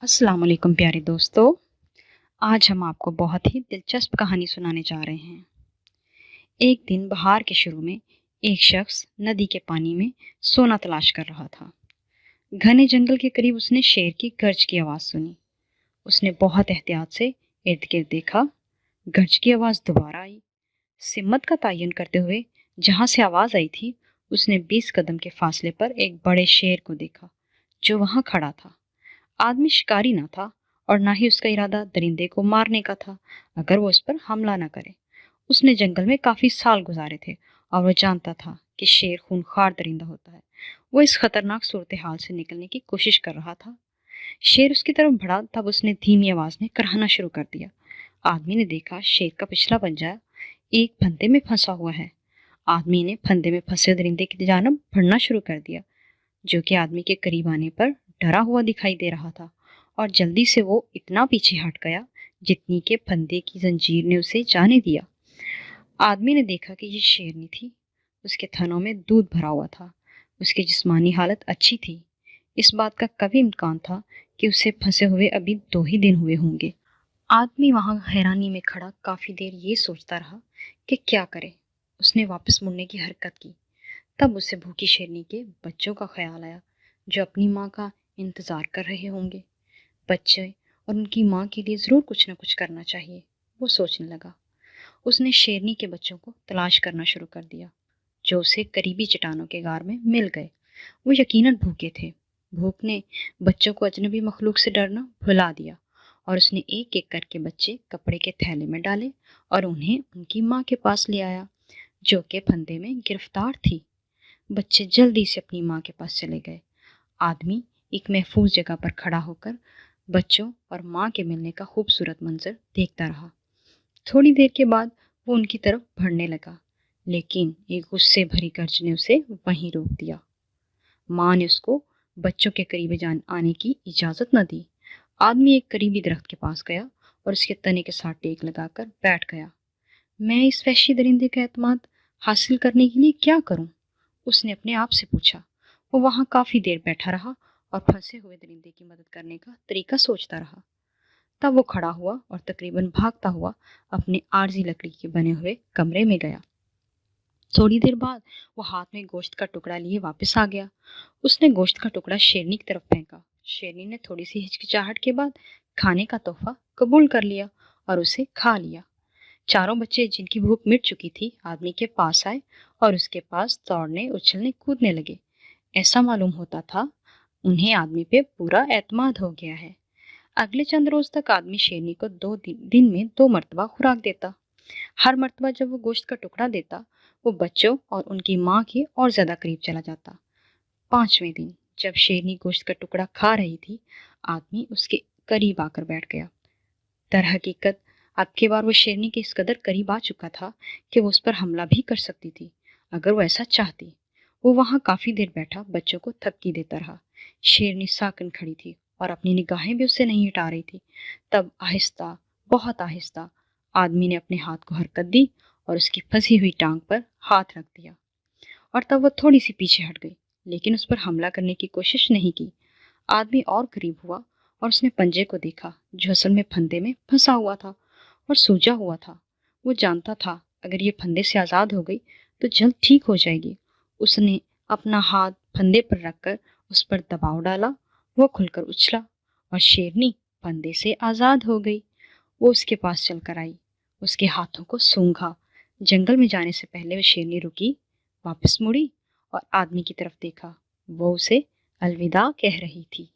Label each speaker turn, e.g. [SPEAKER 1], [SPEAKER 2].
[SPEAKER 1] अस्सलाम वालेकुम प्यारे दोस्तों। आज हम आपको बहुत ही दिलचस्प कहानी सुनाने जा रहे हैं। एक दिन बहार के शुरू में एक शख्स नदी के पानी में सोना तलाश कर रहा था। घने जंगल के करीब उसने शेर की गर्ज की आवाज़ सुनी। उसने बहुत एहतियात से इर्द गिर्द देखा। गर्ज की आवाज़ दोबारा आई। सिम्मत का तयन करते हुए जहाँ से आवाज़ आई थी, उसने 20 कदम के फासले पर एक बड़े शेर को देखा जो वहाँ खड़ा था। आदमी शिकारी ना था और ना ही उसका इरादा दरिंदे को मारने का था अगर वो उस पर हमला ना करे। उसने जंगल में काफी साल गुजारे थे और वो जानता था कि शेर खूंखार दरिंदा होता है। वो इस खतरनाक सूरत हाल से निकलने की कोशिश कर रहा था। शेर उसकी तरफ बढ़ा तब उसने धीमी आवाज में कराहना शुरू कर दिया। आदमी ने देखा शेर का पिछला पंजा एक फंदे में फंसा हुआ है। आदमी ने फंदे में फंसे दरिंदे की जानब बढ़ना शुरू कर दिया, जो कि आदमी के करीब आने पर डरा हुआ दिखाई दे रहा था, और जल्दी से वो इतना पीछे हट गया जितनी के फंदे की जंजीर ने उसे जाने दिया। आदमी ने देखा कि ये शेरनी थी। उसके थनों में दूध भरा हुआ था। उसकी जिस्मानी हालत अच्छी थी। इस बात का कभी इम्कान था कि उसे फंसे हुए अभी 2 ही दिन हुए होंगे। आदमी वहां हैरानी में खड़ा काफी देर ये सोचता रहा कि क्या करे। उसने वापस मुड़ने की हरकत की। तब उसे भूखी शेरनी के बच्चों का ख्याल आया जो अपनी माँ का इंतज़ार कर रहे होंगे। बच्चे और उनकी माँ के लिए ज़रूर कुछ न कुछ करना चाहिए, वो सोचने लगा। उसने शेरनी के बच्चों को तलाश करना शुरू कर दिया, जो उसे करीबी चट्टानों के गार में मिल गए। वो यकीनन भूखे थे। भूख ने बच्चों को अजनबी मखलूक से डरना भुला दिया, और उसने एक एक करके बच्चे कपड़े के थैले में डाले और उन्हें उनकी माँ के पास ले आया, जो कि फंदे में गिरफ्तार थी। बच्चे जल्दी से अपनी माँ के पास चले गए। आदमी एक महफूज जगह पर खड़ा होकर बच्चों और माँ के मिलने का खूबसूरत मंजर देखता रहा। थोड़ी देर के बाद वो उनकी तरफ बढ़ने लगा, लेकिन एक गुस्से भरी गर्ज ने उसे वहीं रोक दिया। माँ ने उसको बच्चों के करीब आने की इजाज़त न दी। आदमी एक करीबी दरख्त के पास गया और उसके तने के साथ टेक लगाकर बैठ गया। मैं इस वहशी दरिंदे का एतमाद हासिल करने के लिए क्या करूं? उसने अपने आप से पूछा। वो वहां काफी देर बैठा रहा और फंसे हुए दरिंदे की मदद करने का तरीका सोचता रहा। तब वो खड़ा हुआ और तकरीबन भागता हुआ अपने आरजी लकड़ी के बने हुए कमरे में गया। थोड़ी देर बाद वो हाथ में गोश्त का टुकड़ा लिए वापस आ गया। उसने गोश्त का टुकड़ा शेरनी की तरफ फेंका। शेरनी ने थोड़ी सी हिचकिचाहट के बाद खाने का तोहफा कबूल कर लिया और उसे खा लिया। चारों बच्चे जिनकी भूख मिट चुकी थी आदमी के पास आए और उसके पास दौड़ने उछलने कूदने लगे। ऐसा मालूम होता था उन्हें आदमी पे पूरा एतमाद हो गया है। अगले चंद रोज तक आदमी शेरनी को दिन में 2 मरतबा खुराक देता। हर मरतबा जब वो गोश्त का टुकड़ा देता, वो बच्चों और उनकी माँ के और ज्यादा करीब चला जाता। 5वें दिन जब शेरनी गोश्त का टुकड़ा खा रही थी, आदमी उसके करीब आकर बैठ गया। दर हकीकत अब की बार वो शेरनी के इस कदर करीब आ चुका था कि वो उस पर हमला भी कर सकती थी अगर वो ऐसा चाहती। वो वहां काफी देर बैठा बच्चों को थपकी देता रहा। शेरनी साकन खड़ी थी और अपनी निगाहें भी उससे नहीं हटा रही थी। तब आहिस्ता, बहुत आहिस्ता आदमी ने अपने हाथ को हरकत दी और उसकी फंसी हुई टांग पर हाथ रख दिया, और तब वो थोड़ी सी पीछे हट गई, लेकिन उस पर हमला करने की कोशिश नहीं की। आदमी और करीब हुआ और उसने पंजे को देखा, जो असल में फंदे में फंसा हुआ था और सूजा हुआ था। वो जानता था अगर ये फंदे से आज़ाद हो गई तो जल्द ठीक हो जाएगी। उसने अपना हाथ फंदे पर रखकर उस पर दबाव डाला। वो खुलकर उछला और शेरनी फंदे से आज़ाद हो गई। वो उसके पास चलकर आई, उसके हाथों को सूंघा। जंगल में जाने से पहले वो शेरनी रुकी, वापस मुड़ी और आदमी की तरफ देखा। वो उसे अलविदा कह रही थी।